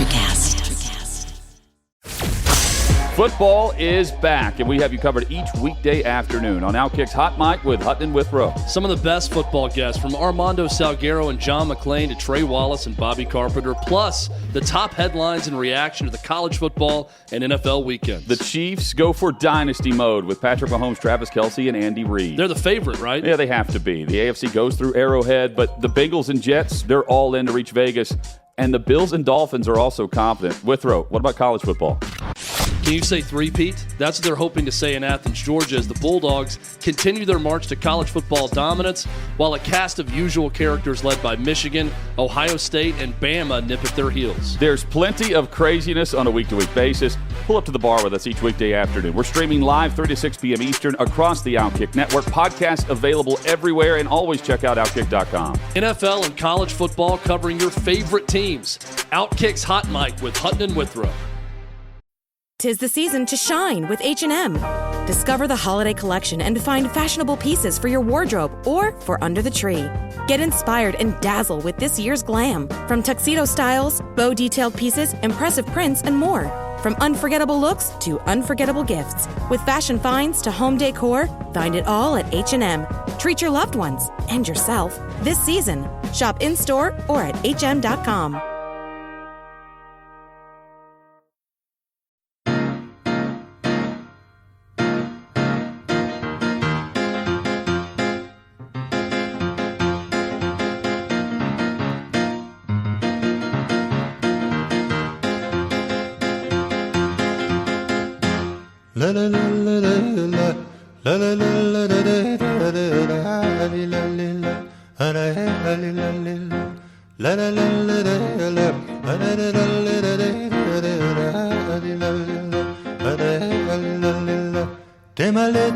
Electrocast. Football is back, and we have you covered each weekday afternoon on Outkick's Hot Mic with Hutton and Withrow. Some of the best football guests, from Armando Salguero and John McClain to Trey Wallace and Bobby Carpenter, plus the top headlines in reaction to the college football and NFL weekends. The Chiefs go for dynasty mode with Patrick Mahomes, Travis Kelce, and Andy Reid. They're the favorite, right? Yeah, they have to be. The AFC goes through Arrowhead, but the Bengals and Jets, they're all in to reach Vegas. And the Bills and Dolphins are also confident. Withrow, what about college football? Can you say three-peat? That's what they're hoping to say in Athens, Georgia, as the Bulldogs continue their march to college football dominance, while a cast of usual characters led by Michigan, Ohio State, and Bama nip at their heels. There's plenty of craziness on a week-to-week basis. Pull up to the bar with us each weekday afternoon. We're streaming live 3 to 6 p.m. Eastern across the Outkick Network. Podcasts available everywhere, and always check out Outkick.com. NFL and college football covering your favorite teams. Outkick's Hot Mic with Hutton and Withrow. 'Tis the season to shine with H&M. Discover the holiday collection and find fashionable pieces for your wardrobe or for under the tree. Get inspired and dazzle with this year's glam. From tuxedo styles, bow detailed pieces, impressive prints, and more. From unforgettable looks to unforgettable gifts. With fashion finds to home decor, find it all at H&M. Treat your loved ones and yourself this season. Shop in-store or at hm.com.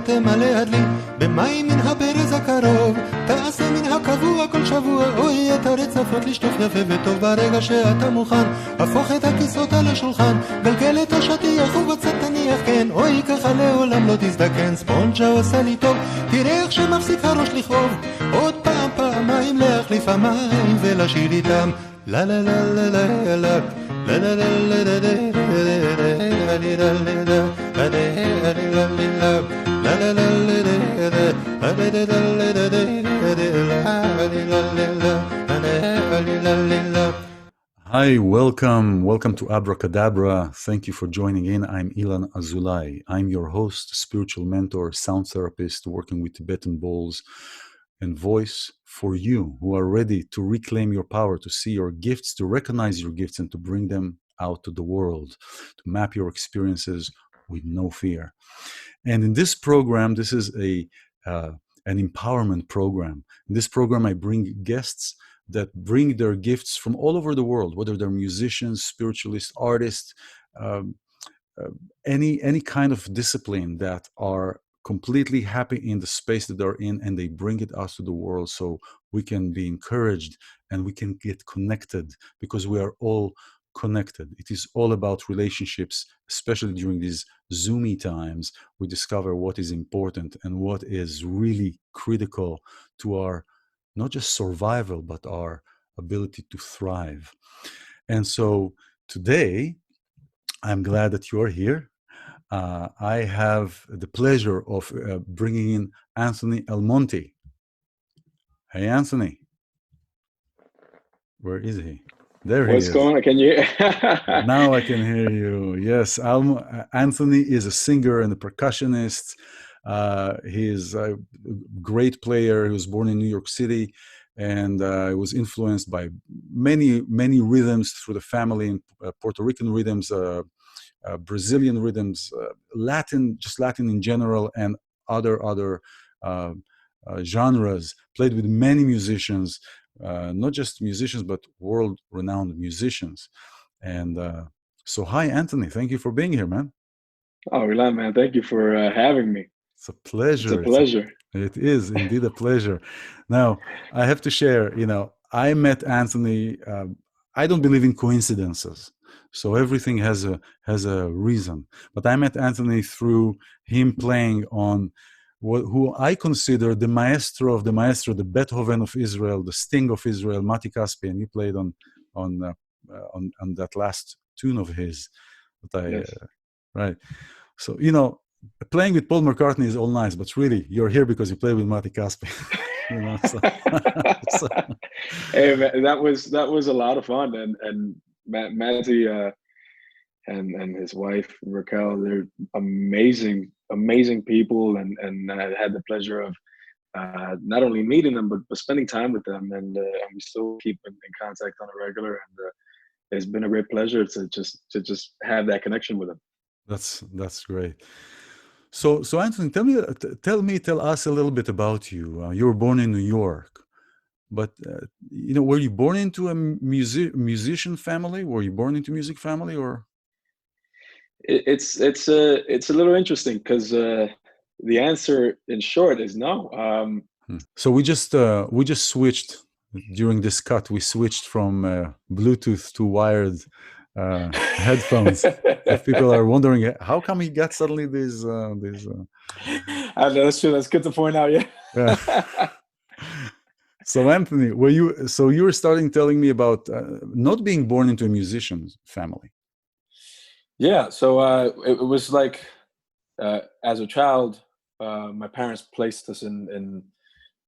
תמלא הדלי במים מן הברז הקרוב, תעשה מן הקבוע כל שבוע, אוי את הרצפות לשטוף יפה וטוב. ברגע שאתה מוכן, הפוך את הכיסות על השולחן, גלגל את השטיח ובצד תניח, כן, אוי ככה לעולם לא תזדקן. ספונג'ה עושה לי טוב, תראה איך שמפסיק הראש לכאוב, עוד פעם פעמיים להחליף המים ולשיר איתם לה לה לה לה לה לה לה לה לה לה Hi, welcome to Abracadabra. Thank you for joining in. I'm iLan Azoulai. I'm your host, spiritual mentor, sound therapist, working with Tibetan bowls and voice for you who are ready to reclaim your power, to see your gifts, to recognize your gifts, and to bring them out to the world, to map your experiences with no fear. And in this program, this is an empowerment program. In this program, I bring guests that bring their gifts from all over the world, whether they're musicians, spiritualists, artists, any kind of discipline, that are completely happy in the space that they're in, and they bring it out to the world so we can be encouraged and we can get connected, because we are all connected. It is all about relationships, especially during these Zoomy times. We discover what is important and what is really critical to our not just survival, but our ability to thrive. And so today, I'm glad that you are here. I have the pleasure of bringing in Anthony Almonte. Hey, Anthony. Where is he? There he is. What's going on? Can you? Now I can hear you. Yes, Anthony is a singer and a percussionist. He is a great player. He was born in New York City, and was influenced by many rhythms through the family, Puerto Rican rhythms, Brazilian rhythms, Latin in general, and other genres. Played with many musicians, not just musicians, but world-renowned musicians. And so, hi, Anthony. Thank you for being here, man. Oh, iLan, man. Thank you for having me. It's a pleasure. It's a pleasure. It is indeed a pleasure. Now, I have to share, I met Anthony. I don't believe in coincidences. So everything has a reason. But I met Anthony through him playing on who I consider the maestro of the maestro, the Beethoven of Israel, the Sting of Israel, Matti Caspi, and he played on on that last tune of his. That I Yes. right. So playing with Paul McCartney is all nice, but really you're here because you play with Matti Caspi. So. Hey man, that was a lot of fun, and Matti and his wife Raquel, they're amazing people, and I had the pleasure of not only meeting them but spending time with them, and we still keep in contact on a regular, and it's been a great pleasure to just have that connection with them. That's great. So Anthony, tell us a little bit about you. You were born in New York, but were you born into a musician family? Were you born into music family, or? It's a little interesting because the answer in short is no. So we just switched during this cut. We switched from Bluetooth to wired headphones. If people are wondering how come he got suddenly these I know, that's true. That's good to point out. Yeah. So Anthony, you were starting telling me about not being born into a musician's family. Yeah. So it was like as a child, my parents placed us in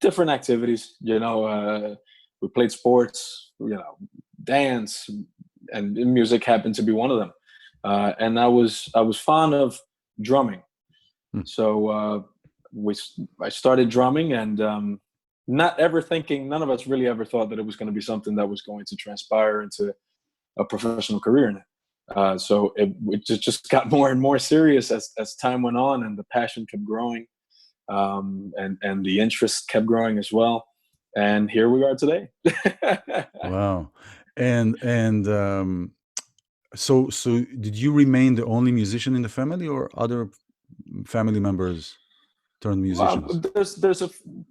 different activities. We played sports, dance, and music happened to be one of them. And I was fond of drumming. So I started drumming, and not ever thinking, none of us really ever thought that it was going to be something that was going to transpire into a professional career in it. So it just got more and more serious as time went on, and the passion kept growing, and the interest kept growing as well. And here we are today. Wow. And so did you remain the only musician in the family, or other family members turned musicians?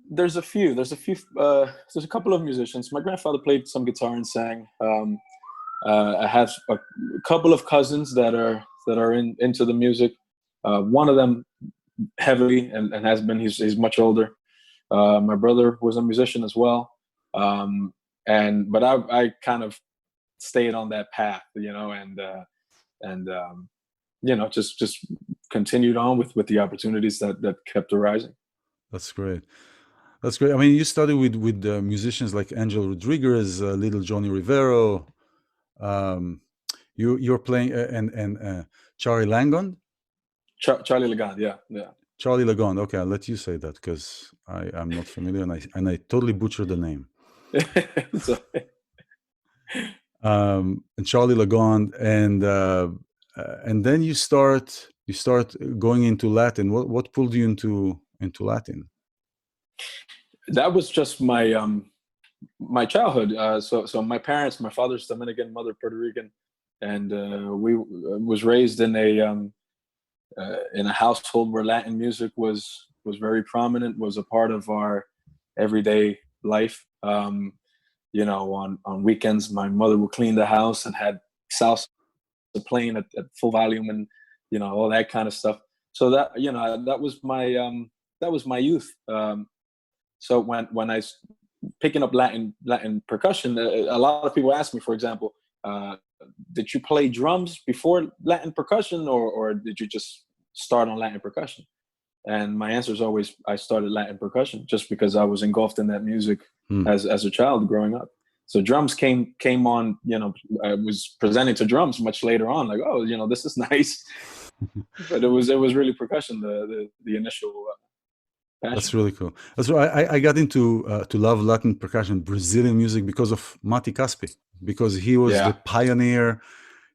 There's a few. There's a couple of musicians. My grandfather played some guitar and sang. I have a couple of cousins that are into the music. One of them heavily and has been. He's much older. My brother was a musician as well. But I kind of stayed on that path, and just continued on with the opportunities that kept arising. That's great. That's great. I mean, you studied with musicians like Angel Rodriguez, Little Johnny Rivero. You're playing and Charlie Langond. Charlie Langond, yeah. Charlie Langond. Okay, I'll let you say that because I'm not familiar, and I totally butchered the name. And Charlie Langond, and then you start going into Latin. What pulled you into Latin? That was just my childhood. So my parents, my father's Dominican, mother Puerto Rican, and we was raised in a household where Latin music was very prominent, was a part of our everyday life. On weekends, my mother would clean the house and had salsa playing at full volume, and all that kind of stuff. So that that was my youth. So when I picking up Latin percussion, a lot of people ask me, for example, did you play drums before Latin percussion, or did you just start on Latin percussion? And my answer is always, I started Latin percussion just because I was engulfed in that music as a child growing up. So drums came on, I was presenting to drums much later on, like, oh, this is nice. But it was really percussion, the initial passion. That's really cool. That's why I got into to love Latin percussion, Brazilian music, because of Matti Caspi, because he was the pioneer.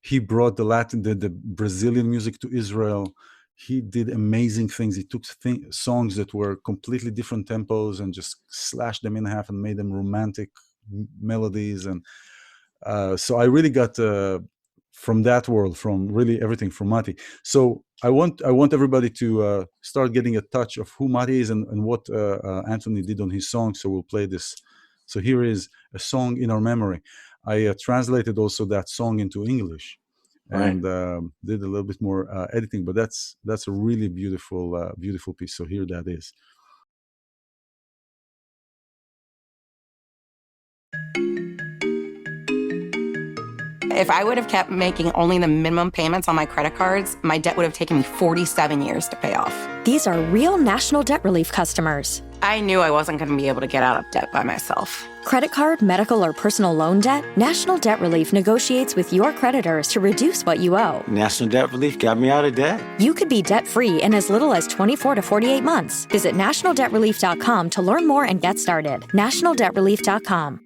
He brought the Brazilian music to Israel. He did amazing things. He took songs that were completely different tempos and just slashed them in half and made them romantic melodies. And so I really got from that world, from really everything from Matti. So I want everybody to start getting a touch of who Matti is and what Anthony did on his song. So we'll play this. So here is a song in our memory. I translated also that song into English. Right. And did a little bit more editing, but that's a really beautiful piece. So here that is. If I would have kept making only the minimum payments on my credit cards, my debt would have taken me 47 years to pay off. These are real National Debt Relief customers. I knew I wasn't going to be able to get out of debt by myself. Credit card, medical, or personal loan debt? National Debt Relief negotiates with your creditors to reduce what you owe. National Debt Relief got me out of debt. You could be debt-free in as little as 24 to 48 months. Visit nationaldebtrelief.com to learn more and get started. nationaldebtrelief.com.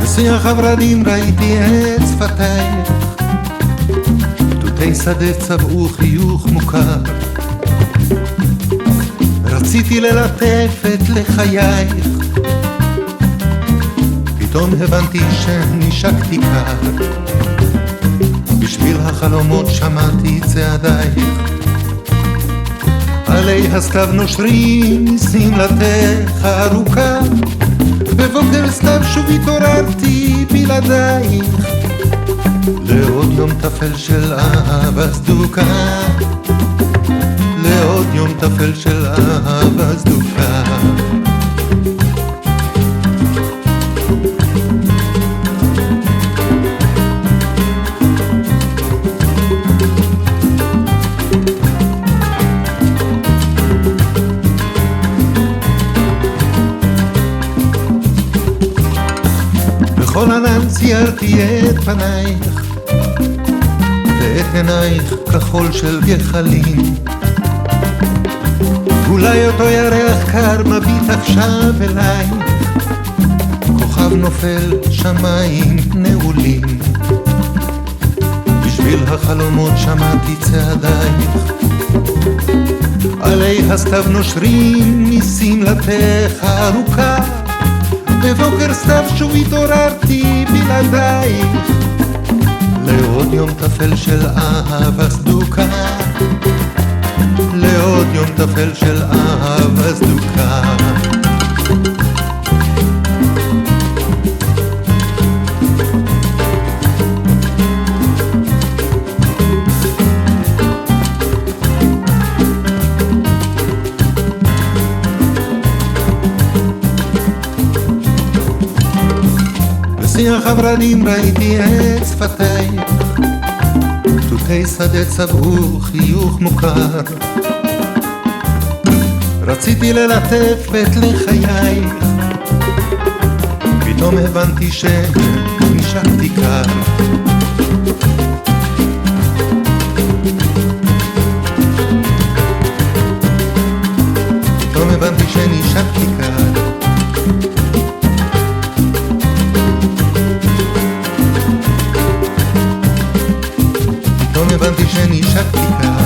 בשיח הורדים ראיתי את שפתייך, תותי שדה צבעו חיוך מוכר, רציתי ללטף את לחייך, פתאום הבנתי שנשקתי קר, בשביל החלומות שמעתי צעדייך, עלי הסתיו נושרים שמלתך ארוכה, בבוקר סתיו שוב התעוררתי בלעדייך, לעוד יום תפל של אהבה סדוקה, לעוד יום תפל של אהבה סדוקה. בכל ענן ציירתי את פנייך, ואת עינייך כחול של גחלים, אולי אותו ירח קר מביט עכשיו אלייך, כוכב נופל שמיים נעולים, בשביל החלומות שמעתי צעדייך, עלי הסתיו נושרים משמלתך ארוכה, בבוקר סתיו שוב התעוררתי בלעדייך, לעוד יום תפל של אהבה סדוקה, לעוד יום תפל של אהבה סדוקה. בשיח הורדים ראיתי את שפתייך, תותי שדה צבעו חיוך מוכר, רציתי ללטף את לחייך, פתאום הבנתי שנשקתי קר, פתאום הבנתי שנשקתי קר, פתאום הבנתי שנשקתי קר.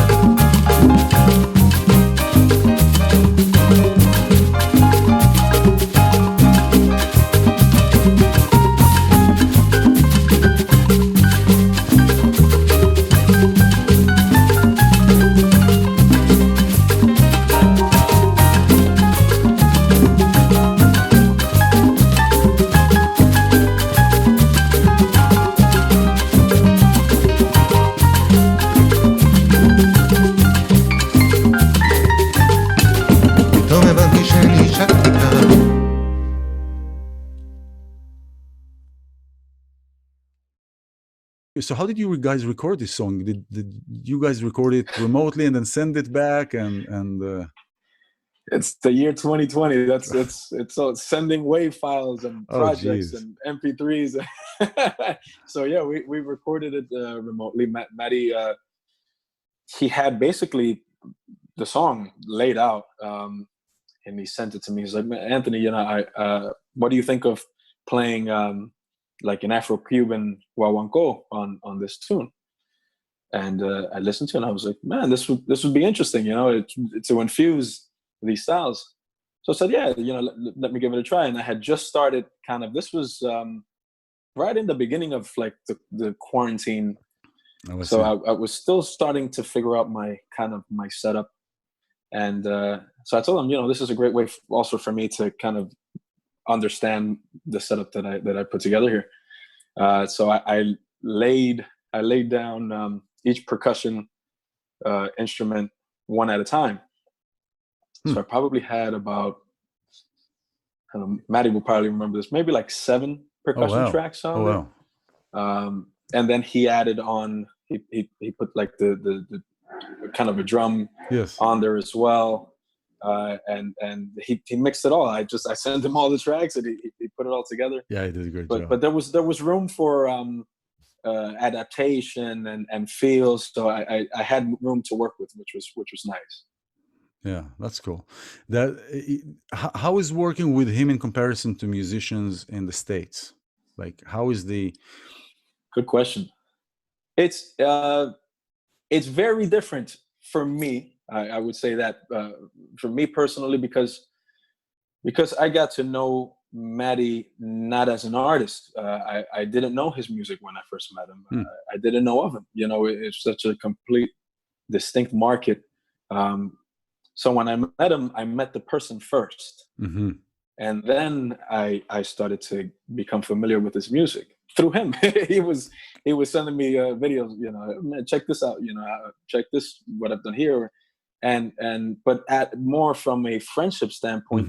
So how did you guys record this song? Did you guys record it remotely and then send it back and It's the year 2020. It's all sending WAV files and projects and MP3s. So yeah, we recorded it remotely. Matti, he had basically the song laid out, and he sent it to me. He's like, Anthony, what do you think of playing like an Afro-Cuban guaguancó on this tune? and I listened to it, and I was like, man, this would be interesting, to infuse these styles. So I said, yeah, let me give it a try. And I had just started this was right in the beginning of like the quarantine. So I was still starting to figure out my setup. And so I told him, this is a great way also for me to kind of understand the setup that I put together here. So I laid down each percussion instrument one at a time. So I probably had about, Matti will probably remember this, maybe like 7 percussion tracks on there. And then he added on, he put like the kind of a drum on there as well. And he mixed it all. I sent him all the tracks, and he put it all together. Yeah, he did a great job. But there was room for adaptation and feels. So I had room to work with, which was nice. Yeah, that's cool. How is working with him in comparison to musicians in the States? Like, how is the... Good question. It's very different for me. I would say that for me personally, because I got to know Matti not as an artist. I didn't know his music when I first met him. I didn't know of him. It's such a complete, distinct market. So when I met him, I met the person first. Mm-hmm. And then I started to become familiar with his music through him. He was sending me videos, man, check this out, check this, what I've done here. But at more from a friendship standpoint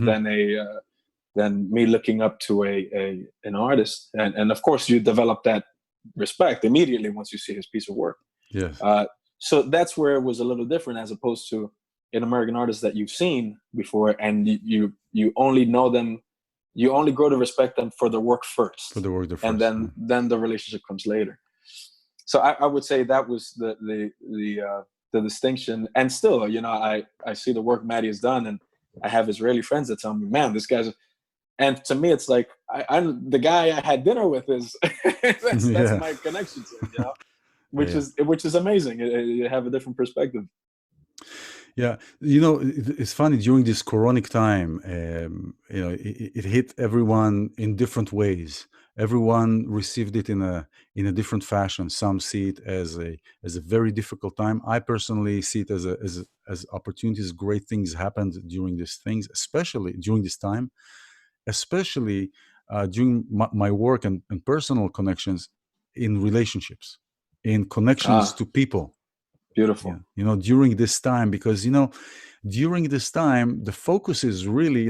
than me looking up to an artist. And of course you develop that respect immediately once you see his piece of work. Yes. So that's where it was a little different, as opposed to an American artist that you've seen before, and you only know them, you only grow to respect them for their work first. For the work first. And then the relationship comes later. So I would say that was the distinction. And still, I see the work Matti has done, and I have Israeli friends that tell me, man, this guy's... And to me, it's like, I'm the guy I had dinner with is that's my connection to him, which is amazing. You have a different perspective. Yeah, it's funny, during this coronic time, it hit everyone in different ways. Everyone received it in a different fashion. Some see it as a very difficult time. I personally see it as opportunities. Great things happened during these things, especially during this time, especially during my work and personal connections in relationships, in connections to people. Beautiful. Yeah. During this time, because during this time the focus is really,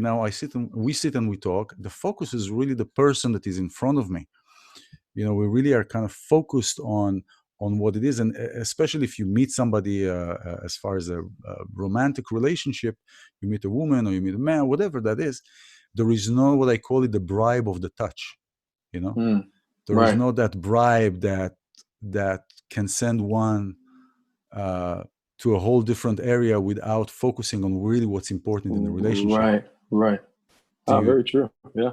we sit and we talk. The focus is really the person that is in front of me. We really are kind of focused on what it is, and especially if you meet somebody as far as a romantic relationship, you meet a woman or you meet a man, whatever that is, there is no, what I call it, the bribe of the touch. There is no that bribe that can send one to a whole different area without focusing on really what's important in the relationship. Right. Very true. Yeah.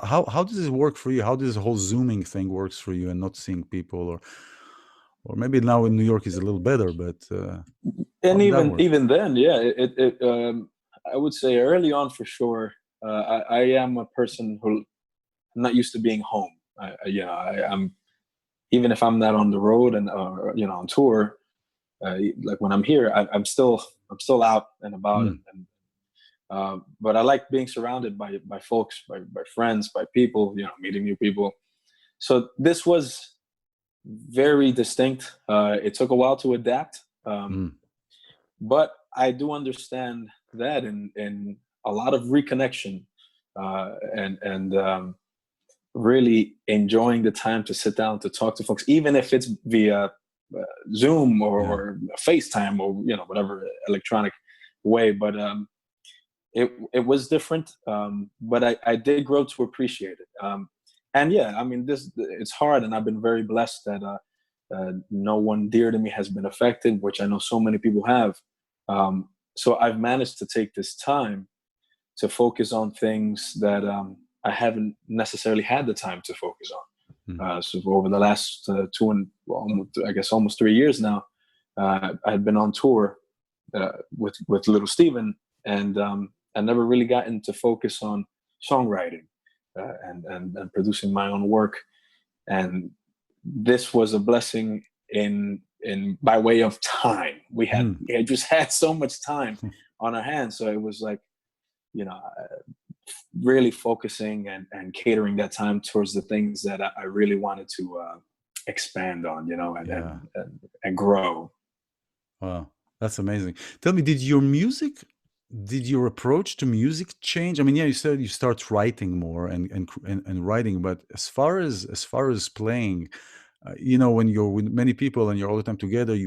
How does this work for you? How does the whole Zooming thing works for you, and not seeing people, or maybe now in New York is a little better, but and even then, yeah, it I would say early on for sure. I am a person who I'm not used to being home. I'm even if I'm not on the road and on tour. Like when I'm here, I'm still out and about, but I like being surrounded by folks, by friends, by people, meeting new people. So this was very distinct. It took a while to adapt, but I do understand that in a lot of reconnection and really enjoying the time to sit down to talk to folks, even if it's via Zoom or FaceTime or whatever electronic way. But it was different, but I did grow to appreciate it. And yeah, I mean, it's hard, and I've been very blessed that no one dear to me has been affected, which I know so many people have. So I've managed to take this time to focus on things that I haven't necessarily had the time to focus on. So over the last almost 3 years now, I had been on tour with Little Steven, and I never really got into focus on songwriting and producing my own work. And this was a blessing in by way of time. We had just had so much time on our hands, so it was like, really focusing and catering that time towards the things that I really wanted to expand on, and grow. Wow, that's amazing. Tell me, did your approach to music change? I mean, yeah, you said you start writing more and writing, but as far as playing, when you're with many people and you're all the time together,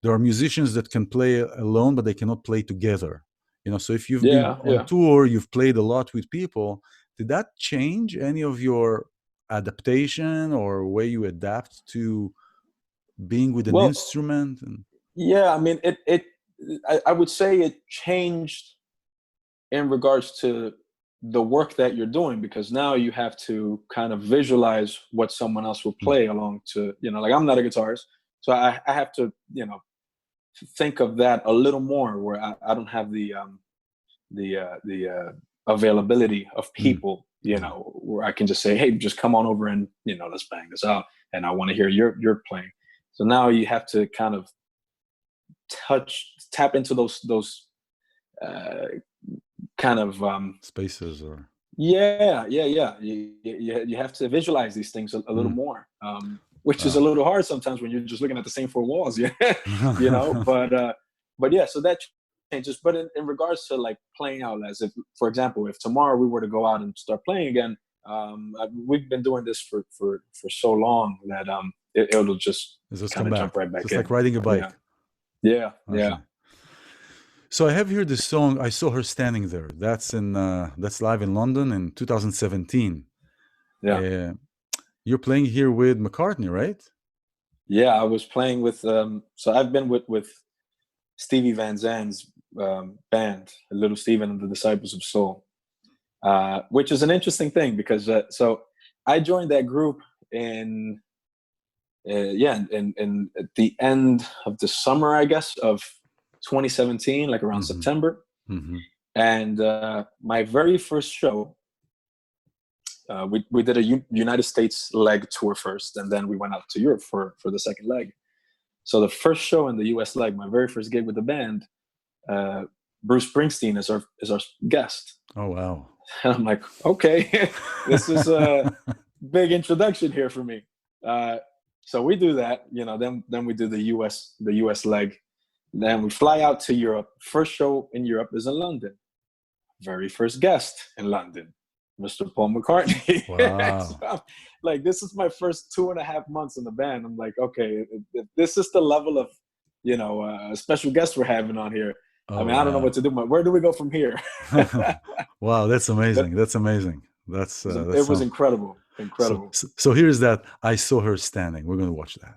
there are musicians that can play alone, but they cannot play together. So if you've been on tour, you've played a lot with people. Did that change any of your adaptation or way you adapt to being with an instrument? Yeah, I mean, I would say it changed in regards to the work that you're doing, because now you have to kind of visualize what someone else will play along to, like I'm not a guitarist, so I have to, think of that a little more, where I don't have the availability of people, where I can just say, hey, just come on over and, let's bang this out, and I want to hear your playing. So now you have to kind of tap into those kind of spaces, or you have to visualize these things a little more, which is a little hard sometimes when you're just looking at the same four walls. But yeah, so that changes. But in regards to like playing out, as if, for example, if tomorrow we were to go out and start playing again, we've been doing this for so long that it'll just kind of jump right back in. It's in. like riding a bike. Yeah. So I have here this song, I Saw Her Standing There. That's live in London in 2017. Yeah. You're playing here with McCartney, right? Yeah, I was playing with so I've been with Stevie Van Zandt's band, Little Steven and the Disciples of Soul, which is an interesting thing, because so I joined that group in at the end of the summer, I guess, of 2017, like around September. And my very first show, we did a United States leg tour first, and then we went out to Europe for the second leg. So the first show in the US leg, my very first gig with the band, Bruce Springsteen is our guest. Oh wow. And I'm like, okay, this is a big introduction here for me. So we do that, then we do the US leg. Then we fly out to Europe. First show in Europe is in London. Very first guest in London, Mr. Paul McCartney. Wow. So, like, this is my first 2.5 months in the band. I'm like, okay, if this is the level of, special guest we're having on here. I mean, I don't know what to do. Where do we go from here? Wow, that's amazing. That's amazing. It was incredible. Incredible. So here's that I Saw Her Standing. We're going to watch that.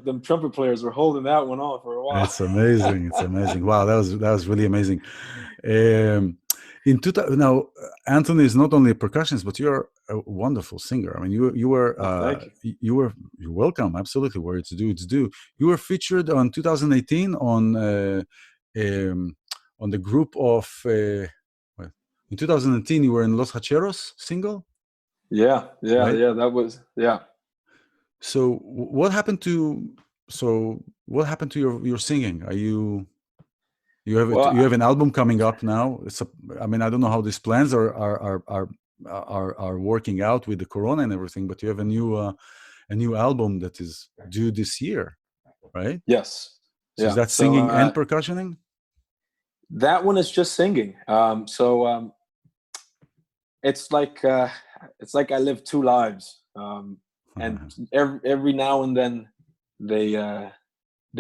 The trumpet players were holding that one on for a while. It's amazing. It's amazing. Wow, that was really amazing. Now, Anthony is not only a percussionist, but you're a wonderful singer. I mean, you're welcome. Absolutely, where it's due, it's due. You were featured on 2018 on the group of In 2010, you were in Los Hacheros single? Yeah, Right? that was, yeah. So what happened to your singing? Are you Well, you have an album coming up now? I mean, I don't know how these plans are working out with the corona and everything, but you have a new album that is due this year, right? yes. So is Yeah. that singing and percussioning? That one is just singing. It's like I live two lives, and every now and then they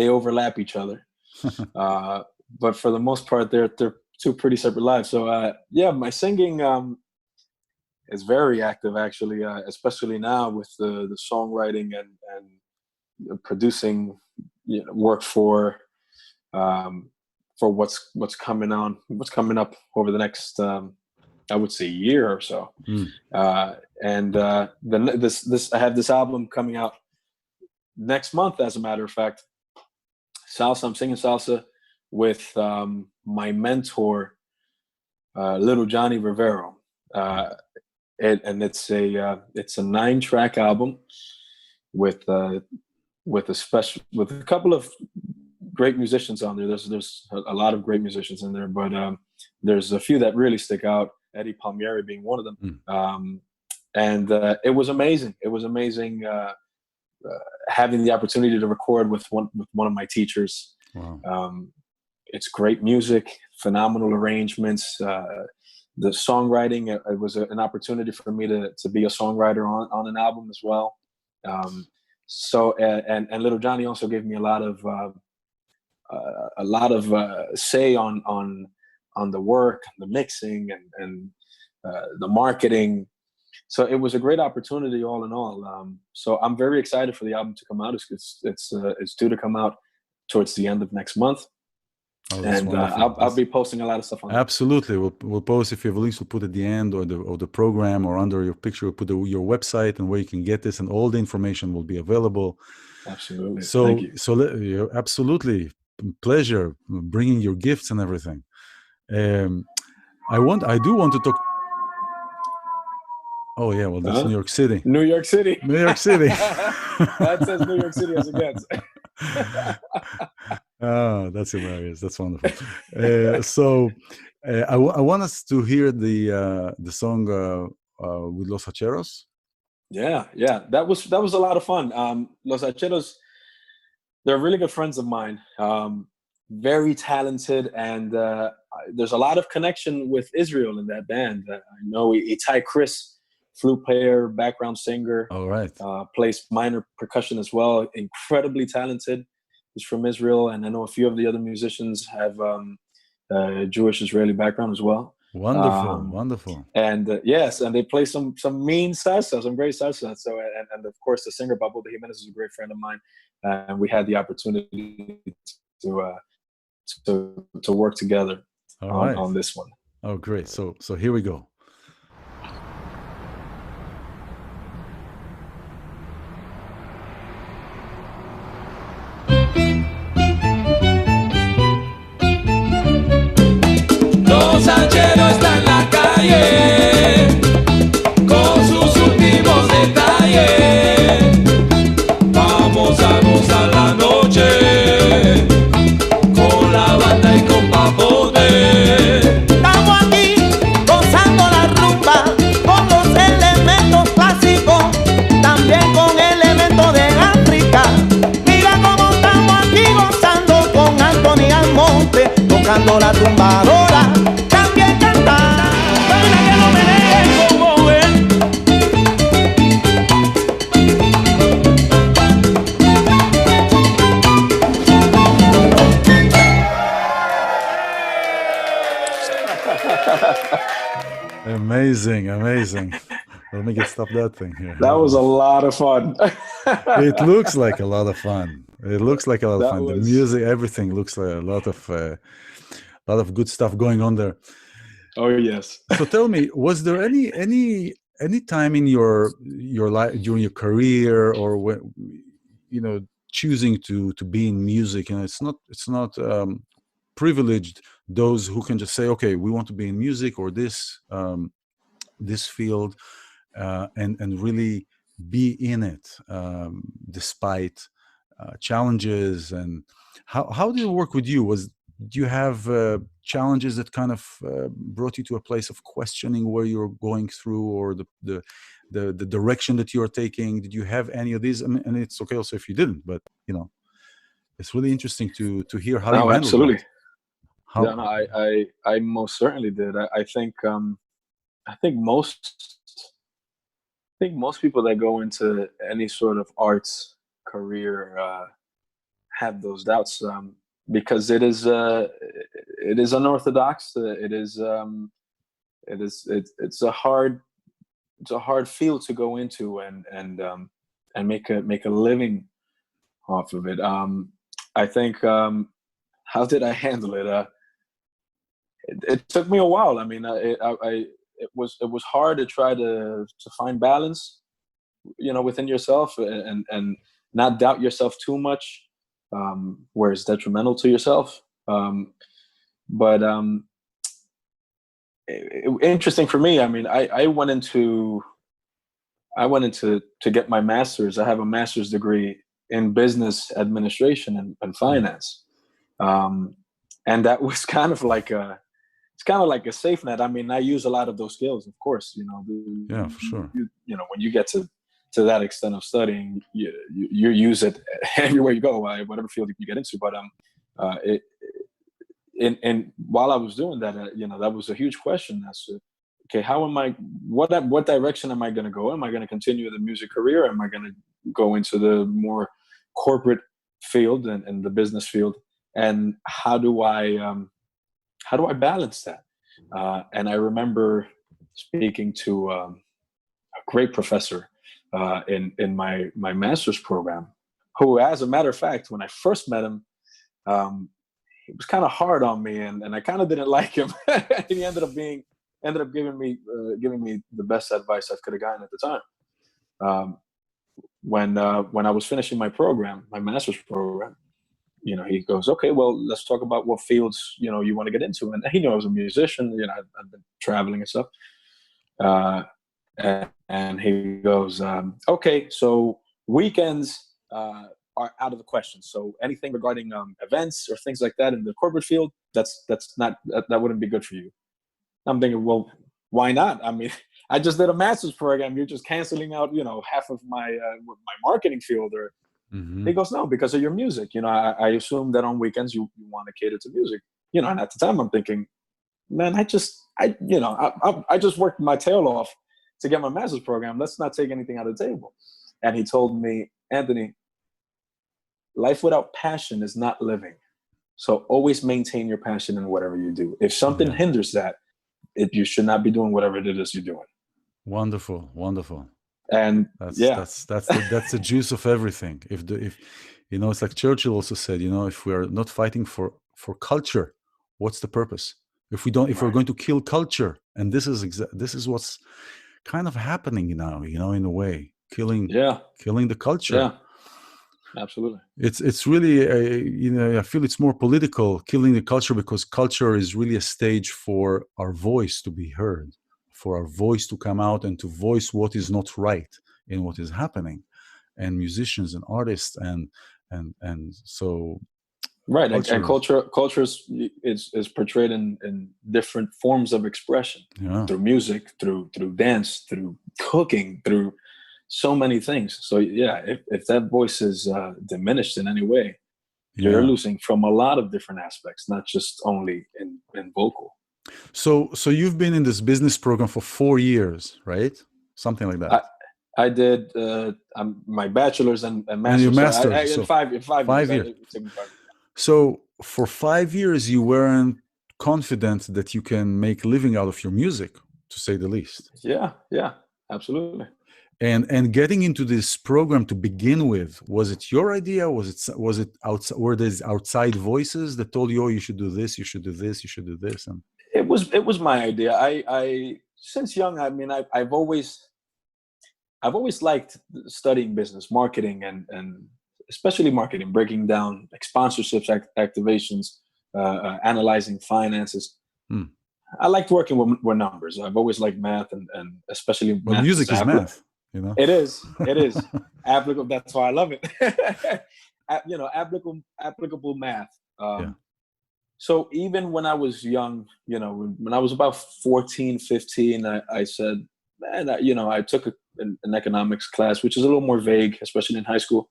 overlap each other. But for the most part, they're two pretty separate lives. So yeah, my singing is very active actually, especially now with the songwriting and producing work for what's coming up over the next I would say year or so. And then I have this album coming out next month, as a matter of fact. Salsa, I'm singing salsa with my mentor, Little Johnny Rivero. And it's a 9-track album with a couple of great musicians on there. There's a lot of great musicians in there, but there's a few that really stick out. Eddie Palmieri being one of them. And it was amazing. It was amazing having the opportunity to record with one of my teachers. Wow. It's great music, phenomenal arrangements. The songwriting, it was an opportunity for me to be a songwriter on an album as well. So and Little Johnny also gave me a lot of say on the work, the mixing, and the marketing. So it was a great opportunity all in all. So I'm very excited for the album to come out. It's due to come out towards the end of next month. Oh, and I'll be posting a lot of stuff on Absolutely. We'll post, if you have links, we'll put at the end or the program or under your picture, we'll put your website and where you can get this, and all the information will be available. Absolutely. So, Thank you. Absolutely pleasure bringing your gifts and everything. I do want to talk. Oh yeah, well that's New York City. New York City. New York City. That says New York City as it gets. Oh, that's hilarious. That's wonderful. So I want us to hear the song with Los Hacheros. Yeah. That was a lot of fun. Los Hacheros, they're really good friends of mine. Very talented, and there's a lot of connection with Israel in that band. I know Itai Chris, flute player, background singer. All right. Plays minor percussion as well. Incredibly talented. He's from Israel, and I know a few of the other musicians have Jewish Israeli background as well. Wonderful. And yes, and they play some mean salsa, some great salsa. So and of course the singer Bubble de Jimenez is a great friend of mine, and we had the opportunity to work together on this one. Oh, great! So here we go. Los Hacheros está en la calle con sus últimos detalles. Vamos a gozar la noche con la banda y con papones. Estamos aquí gozando la rumba con los elementos clásicos, también con elementos de África. Mira cómo estamos aquí gozando con Anthony Almonte, tocando la tumbadora, también cantando. Mira que no me dejen conmover. Amazing. Let me stop that thing here. That was a lot of fun. It looks like a lot of fun. The music, everything looks like a lot of good stuff going on there. Oh yes. So tell me, was there any time in your life, during your career, or when, choosing to be in music? It's not privileged those who can just say, okay, we want to be in music or this field, and really be in it, despite challenges. And how did it work with you? Do you have challenges that kind of brought you to a place of questioning where you're going through, or the direction that you're taking? Did you have any of these? I mean, and it's okay also if you didn't, but it's really interesting to hear how you handled absolutely. it. Yeah, no, I most certainly did. I think most people that go into any sort of arts career have those doubts, because it is unorthodox. It's a hard field to go into and make a living off of it. I think, how did I handle it? It took me a while. I mean, it was hard to try to find balance, within yourself, and not doubt yourself too much, where it's detrimental to yourself. But interesting for me. I mean, I went into to get my master's. I have a master's degree in business administration and finance, and that was kind of like a safe net. I mean, I use a lot of those skills, of course. Yeah, for sure. When you get to that extent of studying, you use it everywhere you go, whatever field you get into. But and while I was doing that, that was a huge question as to, okay, how am I? What direction am I going to go? Am I going to continue the music career? Am I going to go into the more corporate field and the business field? And how do I balance that? And I remember speaking to a great professor in my master's program, who, as a matter of fact, when I first met him, he was kind of hard on me, and I kind of didn't like him. He ended up giving me the best advice I could have gotten at the time. When I was finishing my master's program, he goes, okay, well, let's talk about what fields, you want to get into. And he knew I was a musician, I've been traveling and stuff. And he goes, okay, so weekends are out of the question. So anything regarding events or things like that in the corporate field, that wouldn't be good for you. I'm thinking, well, why not? I mean, I just did a master's program. You're just canceling out, half of my marketing field. Or He goes, no, because of your music. I assume that on weekends you want to cater to music. And at the time I'm thinking, man, I just worked my tail off to get my master's program. Let's not take anything out of the table. And he told me, Anthony, life without passion is not living. So always maintain your passion in whatever you do. If something hinders that, you should not be doing whatever it is you're doing. Wonderful. And that's the juice of everything. If it's like Churchill also said, if we are not fighting for culture, what's the purpose? If we're going to kill culture, and this is what's kind of happening now, in a way, killing the culture. Yeah, absolutely. It's really I feel it's more political, killing the culture, because culture is really a stage for our voice to be heard, for our voice to come out and to voice what is not right in what is happening, and musicians and artists and so right. And culture is portrayed in different forms of expression, through music, through dance, through cooking, through so many things. So if that voice is diminished in any way, you're losing from a lot of different aspects, not just only in vocal. So you've been in this business program for 4 years, right? Something like that. I did my bachelor's and master's. And your master's. In 5 years. So for 5 years, you weren't confident that you can make a living out of your music, to say the least. Yeah, absolutely. And getting into this program to begin with, was it your idea? Was it outside? Were there outside voices that told you, oh, you should do this, you should do this, you should do this? And it was my idea. I since young, I mean, I've always liked studying business, marketing, and especially marketing, breaking down like sponsorships, activations, analyzing finances. I liked working with numbers. I've always liked math, and especially well, math. Music is math, you know. It is applicable. That's why I love it. Applicable math. So even when I was young, when I was about 14, 15, I said, man, I took an economics class, which is a little more vague, especially in high school.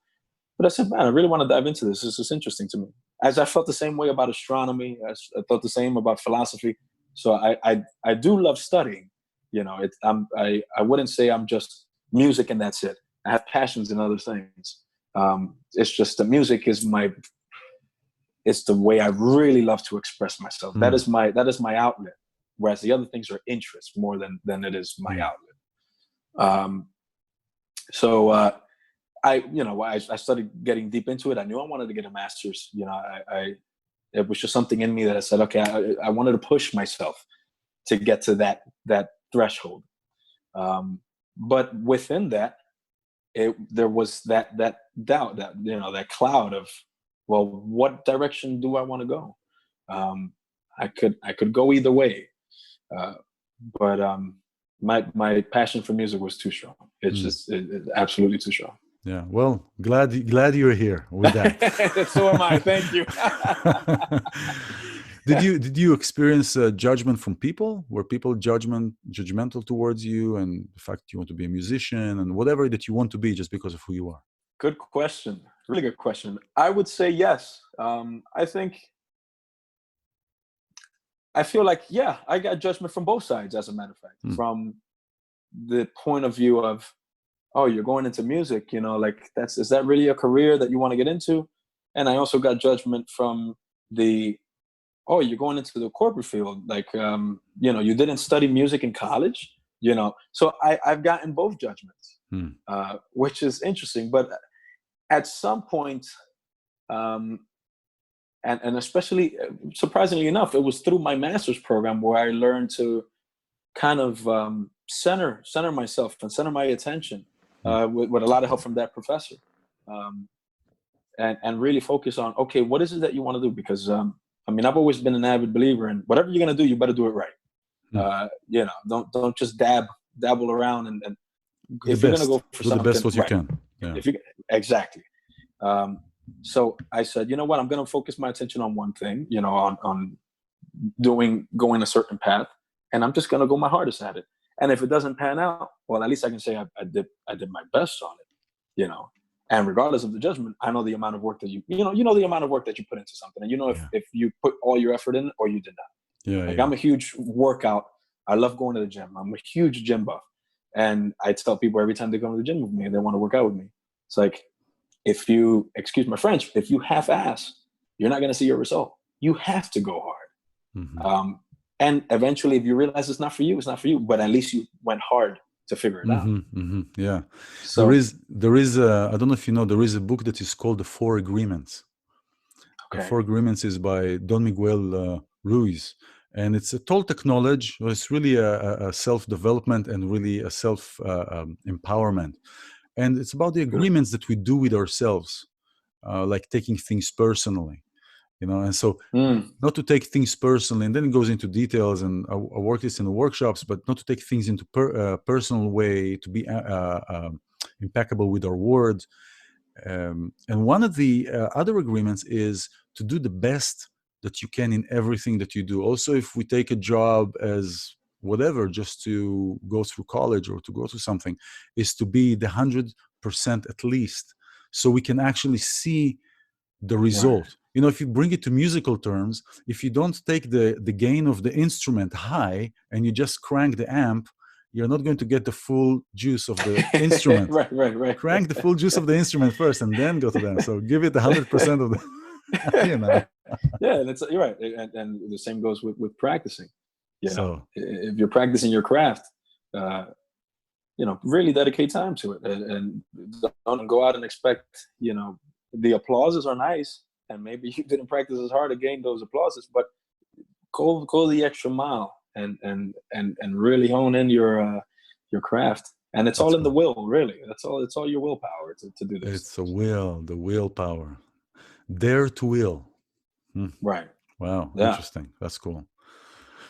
But I said, man, I really want to dive into this. This is interesting to me. As I felt the same way about astronomy, I felt the same about philosophy. So I do love studying. I wouldn't say I'm just music and that's it. I have passions in other things. It's just the music is it's the way I really love to express myself. That is my outlet. Whereas the other things are interest more than it is my outlet. I started getting deep into it. I knew I wanted to get a master's. It was just something in me that I said, okay, I wanted to push myself to get to that threshold. But within that, there was that doubt, that cloud of, well, what direction do I want to go? I could go either way, but my passion for music was too strong. It's just absolutely too strong. Yeah, well, glad you're here with that. So am I. Thank you. Did you experience judgment from people? Were people judgmental towards you, and the fact you want to be a musician and whatever that you want to be just because of who you are? Good question. Really good question. I would say yes. I feel like, I got judgment from both sides, as a matter of fact. From the point of view of, oh, you're going into music, is that really a career that you want to get into? And I also got judgment from oh, you're going into the corporate field. You didn't study music in college, So I've gotten both judgments, which is interesting. But at some point, and especially surprisingly enough, it was through my master's program where I learned to kind of center myself and center my attention with a lot of help from that professor, and really focus on, okay, what is it that you want to do? Because I've always been an avid believer in whatever you're gonna do, you better do it right. Don't just dabble around and if you're gonna go for something, do the best what you can. Yeah. Exactly. So I said, you know what, I'm going to focus my attention on one thing, on going a certain path, and I'm just going to go my hardest at it. And if it doesn't pan out, well, at least I can say I did my best on it, And regardless of the judgment, I know the amount of work that you know the amount of work that you put into something, and if you put all your effort in or you did not. I'm a huge workout. I love going to the gym. I'm a huge gym buff, and I tell people every time they go to the gym with me and they want to work out with me, it's like, if you, excuse my French, if you half-ass, you're not going to see your result. You have to go hard. And eventually, if you realize it's not for you, it's not for you. But at least you went hard to figure it out. Yeah. So there is I don't know if you know, there is a book that is called The Four Agreements. Okay. The Four Agreements is by Don Miguel Ruiz. And it's a Toltec knowledge. It's really a self-development and really a self-empowerment. And it's about the agreements that we do with ourselves, like taking things personally, and so not to take things personally. And then it goes into details, and I work this in the workshops, but not to take things into personal way, to be impeccable with our words. And one of the other agreements is to do the best that you can in everything that you do. Also, if we take a job as whatever, just to go through college or to go through something, is to be the 100% at least, so we can actually see the result. Right. If you bring it to musical terms, if you don't take the gain of the instrument high and you just crank the amp, you're not going to get the full juice of the instrument. Right. Crank the full juice of the instrument first and then go to them. So give it 100% of the, Yeah, you're right. And the same goes with practicing. So if you're practicing your craft, really dedicate time to it, and don't go out and expect, the applauses are nice, and maybe you didn't practice as hard to gain those applauses, but go the extra mile and really hone in your craft. And it's all in the will, really. It's all your willpower to do this. It's the willpower. Dare to will. Right. Wow, Yeah. interesting. That's cool.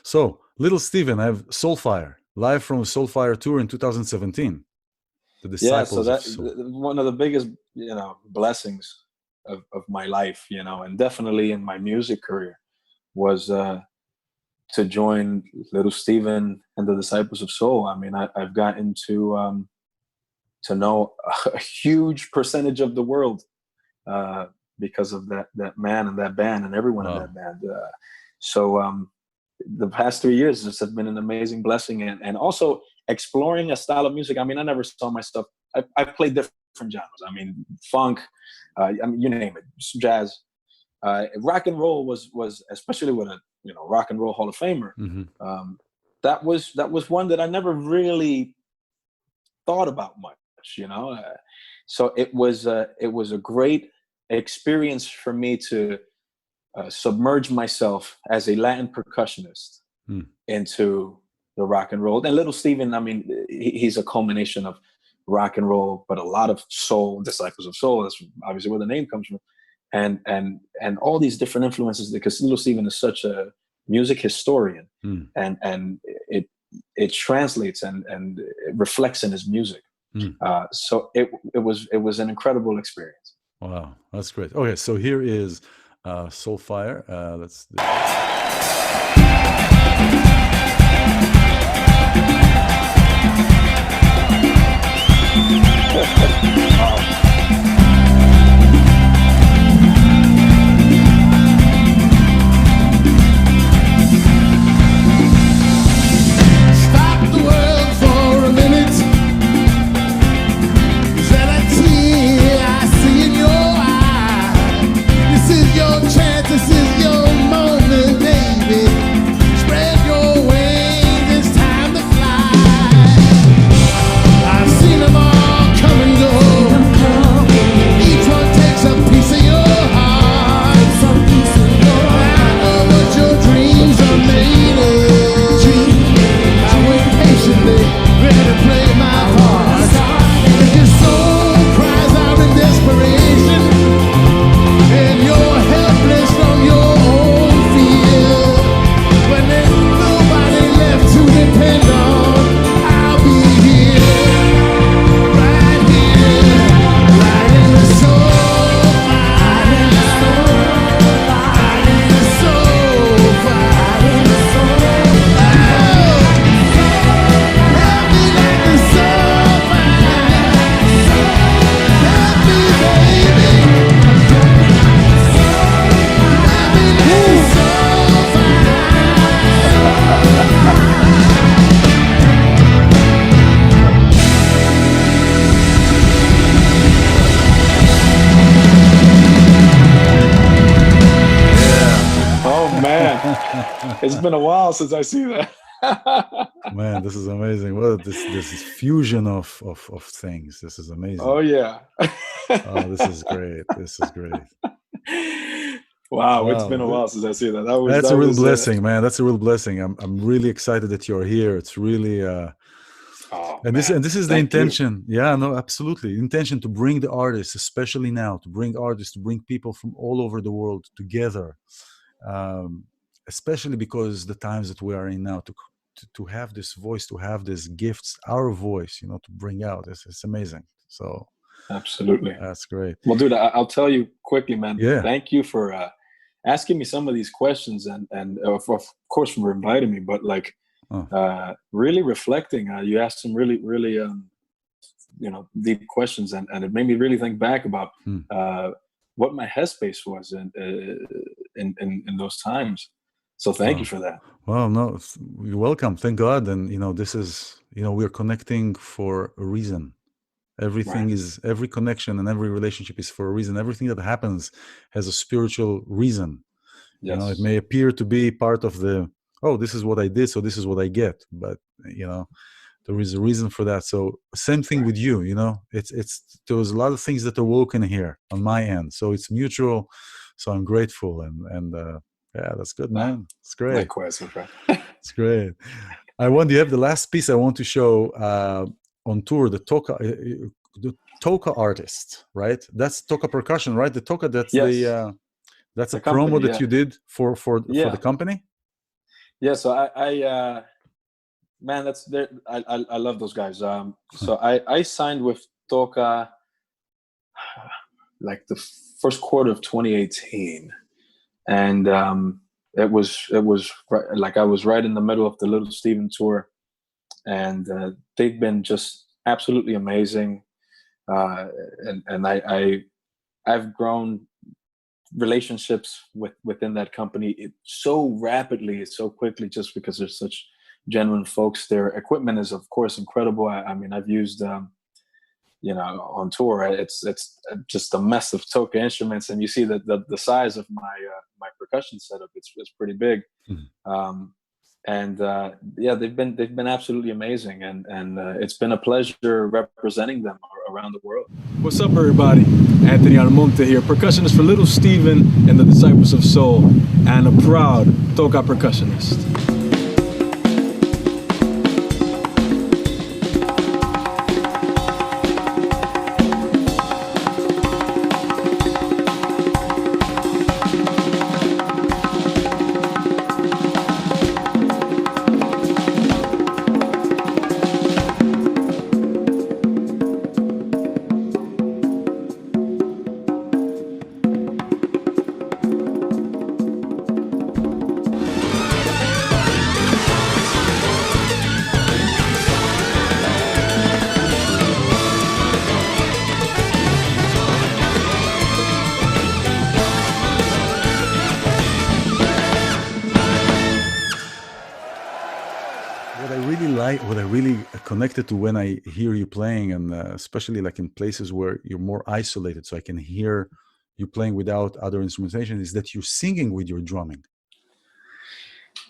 So, Little Steven, I have Soulfire, live from Soulfire tour in 2017. The Disciples so of Soul. one of the biggest, blessings of my life, and definitely in my music career was to join Little Steven and the Disciples of Soul. I mean, I've gotten to know a huge percentage of the world because of that man and that band and everyone in that band. The past 3 years just have been an amazing blessing, and also exploring a style of music. I mean, I never saw myself. I played different genres. I mean, funk, you name it, jazz, rock and roll was especially with a rock and roll Hall of Famer. Mm-hmm. That was one that I never really thought about much. So it was a great experience for me to submerge myself as a Latin percussionist into the rock and roll. And Little Steven, I mean, he's a culmination of rock and roll, but a lot of soul, Disciples of Soul. That's obviously where the name comes from, and all these different influences. Because Little Steven is such a music historian, and it translates and it reflects in his music. So it was an incredible experience. Wow, that's great. Okay, so here is Soulfire. Let's do Stop the world for a minute. Is that a tear I see in your eye? This is your chance, this is your moment, baby. Spread your wings, it's time to fly. I've seen them all come and go. Each one takes a piece of your heart. I know what your dreams are made of. I wait patiently, ready to play my part. If your soul cries out in desperation, and you're helpless from your own fear, when there's nobody left to depend on, I'll be here, right in the soul fire, right in the soul fire. Help me like the soul fire, help me, baby. Help me like the soul Oh man, it's been a while since I see that. Man, this is amazing. Well, this is fusion of things. This is amazing. Oh yeah. Oh, this is great. This is great. Wow, it's Wow. been a while since I see that. That's a real blessing, man. That's a real blessing. I'm really excited that you're here. It's really and this is the Thank you. intention. Yeah, no, absolutely. Intention to bring the artists, especially now, to bring people from all over the world together. Especially because the times that we are in now, to have this voice, to have these gifts, our voice, to bring out. It's amazing. So Absolutely. that's great. Well, dude, I'll tell you quickly, man. Yeah. Thank you for asking me some of these questions, and of course for inviting me. But like, really reflecting. You asked some really, really, deep questions, and it made me really think back about what my headspace was in those times. So thank you for that. Well, no, you're welcome. Thank God. And this is, we're connecting for a reason. Everything is, every connection and every relationship is for a reason. Everything that happens has a spiritual reason. Yes. It may appear to be part of this is what I did, so this is what I get. But there is a reason for that. So same thing with you. There was a lot of things that are woken here on my end. So it's mutual. So I'm grateful, and yeah, that's good, man. It's great. Likewise, my friend. It's great. You have the last piece I want to show on tour, the Toca artist, right? That's Toca percussion, right? The Toca, that's That's a company, promo that you did for Yeah. the company? Yeah, so I man, that's there. I love those guys. So I signed with Toca like the first quarter of 2018, and it was like I was right in the middle of the Little Steven tour, and they've been just absolutely amazing, and I've grown relationships within that company so rapidly, so quickly, just because there's such genuine folks. Their equipment is of course incredible. I mean, I've used on tour, it's just a mess of Toca instruments, and you see that the size of my percussion setup, it's pretty big. Yeah, they've been absolutely amazing, and it's been a pleasure representing them around the world. What's up, everybody? Anthony Almonte here, percussionist for Little Steven and the Disciples of Soul, and a proud Toca percussionist. What I really connected to when I hear you playing, and especially like in places where you're more isolated, so I can hear you playing without other instrumentation, is that you're singing with your drumming.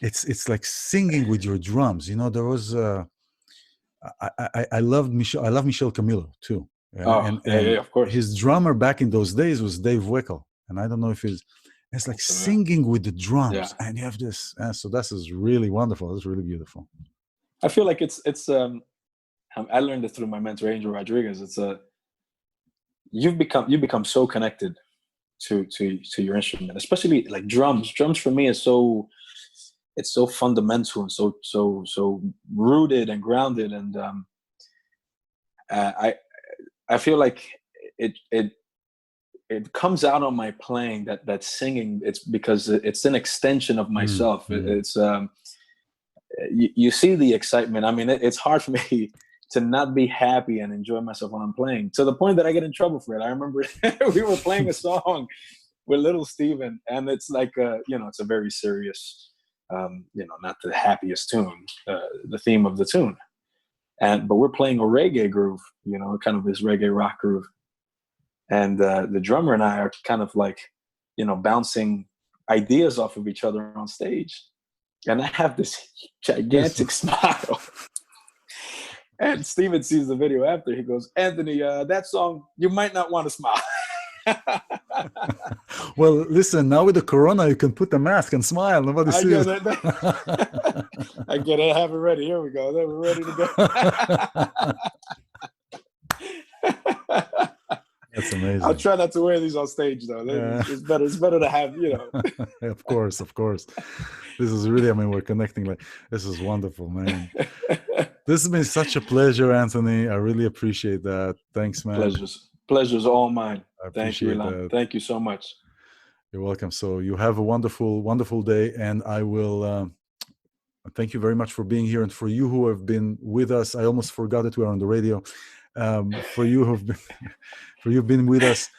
It's like singing with your drums. You know, there was I love Michel Camilo too. And of course. His drummer back in those days was Dave Weckel, and I don't know if it's like singing with the drums, and you have this. So this is really wonderful. It's really beautiful. I feel like it's I learned it through my mentor Angel Rodriguez. It's you become so connected to your instrument, especially like drums. Drums for me is so fundamental and so rooted and grounded, and I feel like it comes out on my playing that singing. It's because it's an extension of myself. It's you see the excitement. I mean, it's hard for me to not be happy and enjoy myself when I'm playing, to the point that I get in trouble for it. I remember we were playing a song with Little Steven, and it's like it's a very serious, not the happiest tune, the theme of the tune, but we're playing a reggae groove, kind of this reggae rock groove, and the drummer and I are kind of like, bouncing ideas off of each other on stage. And I have this gigantic smile. And Steven sees the video after. He goes, "Anthony, that song, you might not want to smile." Well, listen, now with the corona, you can put the mask and smile. Nobody sees it. I get it. I have it ready. Here we go. Then we're ready to go. That's amazing. I'll try not to wear these on stage, though. It's better to have, Of course. This is really, we're connecting. Like, this is wonderful, man. This has been such a pleasure, Anthony. I really appreciate that. Thanks, man. Pleasure's all mine. Thank you, iLan. Thank you so much. You're welcome. So you have a wonderful, wonderful day, and I will thank you very much for being here, and for you who have been with us. I almost forgot that we are on the radio. For you've been with us,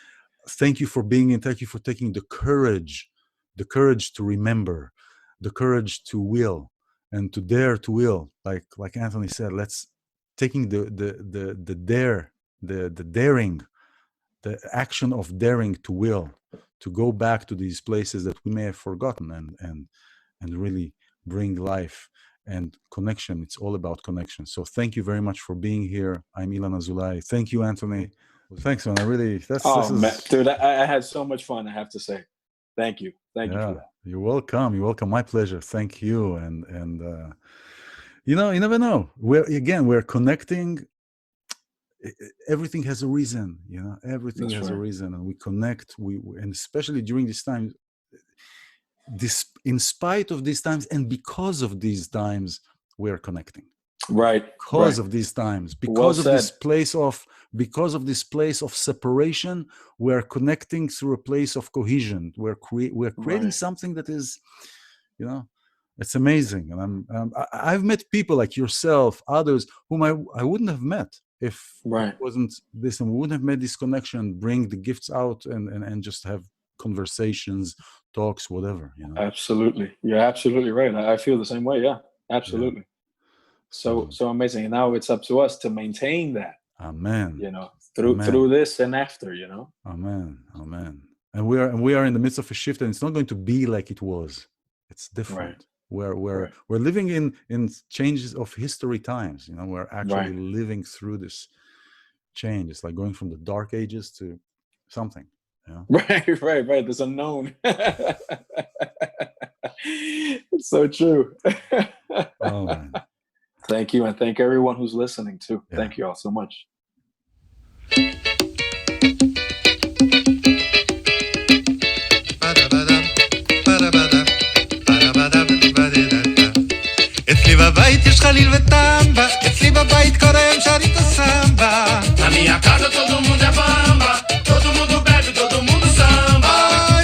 thank you for being in. Thank you for taking the courage to remember, the courage to will, and to dare to will. Like Anthony said, let's taking the daring, the action of daring to will, to go back to these places that we may have forgotten, and really bring life and connection. It's all about connection. So thank you very much for being here. I'm iLan Azoulai. Thank you, Anthony. Thanks, man. Man, dude, I had so much fun, I have to say. Thank you. Thank you for that. You're welcome. My pleasure. Thank you. And you never know. We're connecting. Everything has a reason, everything has a reason, and we connect. And especially during this time, in spite of these times and because of these times, we are connecting. Right. Because of these times, because of this place of separation, we are connecting through a place of cohesion. We're creating something that is, it's amazing. And I've met people like yourself, others whom I wouldn't have met if it wasn't this, and we wouldn't have made this connection, bring the gifts out and just have conversations, talks, whatever. Absolutely. You're absolutely right. I feel the same way. Yeah, absolutely. Yeah. So amazing. And now it's up to us to maintain that. Amen. Through this and after, Amen. And we are in the midst of a shift, and it's not going to be like it was. It's different. We're living in changes of history times. We're actually living through this change. It's like going from the dark ages to something. Right. There's unknown. It's so true. Oh, man. Thank you, and thank everyone who's listening too. Yeah. Thank you all so much. אצלי בבית יש חליל וטמבה, אצלי בבית כל היום שרים את הסמבה. Na minha casa todo mundo é bamba, todo mundo bebe, todo mundo samba.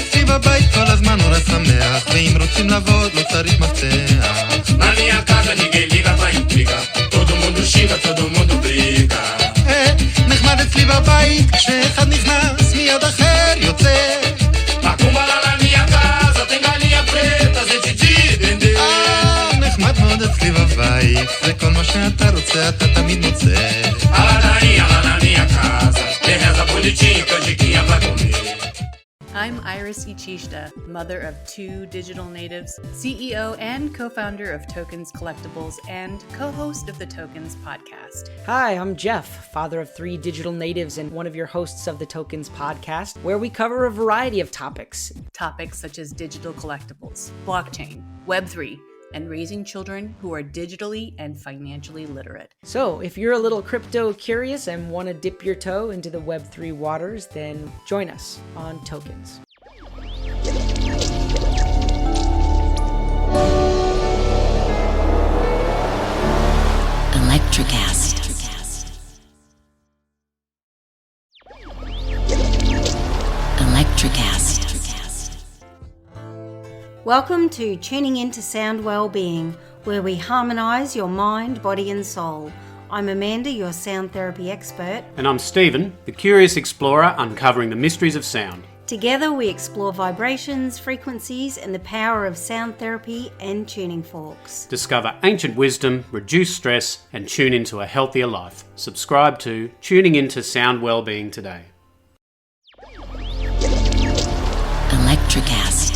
אצלי בבית כל הזמן נורא שמח, ואם רוצים לעבוד לא צריך מפתח. Na minha casa ninguém liga pra intriga, todo mundo xinga, todo mundo briga. נחמד אצלי בבית, כשאחד נכנס מיד אחר יוצא. Macumba lá na minha casa, tem galinha preta, gente de dendê. נחמד מאוד אצלי בבית, וכל מה שאתה רוצה אתה תמיד מוצא. A ladainha lá na minha casa, tem reza bonitinha, canjiquinha pra comer. I'm Iris Ichishta, mother of 2 digital natives, CEO and co-founder of Tokens Collectibles, and co-host of the Tokens podcast. Hi, I'm Jeff, father of 3 digital natives and one of your hosts of the Tokens podcast, where we cover a variety of topics. Topics such as digital collectibles, blockchain, Web3, and raising children who are digitally and financially literate. So, if you're a little crypto curious and want to dip your toe into the Web3 waters, then join us on Tokens. Electricast. Electricast. Welcome to Tuning Into Sound Wellbeing, where we harmonise your mind, body and soul. I'm Amanda, your sound therapy expert. And I'm Stephen, the curious explorer uncovering the mysteries of sound. Together we explore vibrations, frequencies and the power of sound therapy and tuning forks. Discover ancient wisdom, reduce stress and tune into a healthier life. Subscribe to Tuning Into Sound Wellbeing today. Electricast.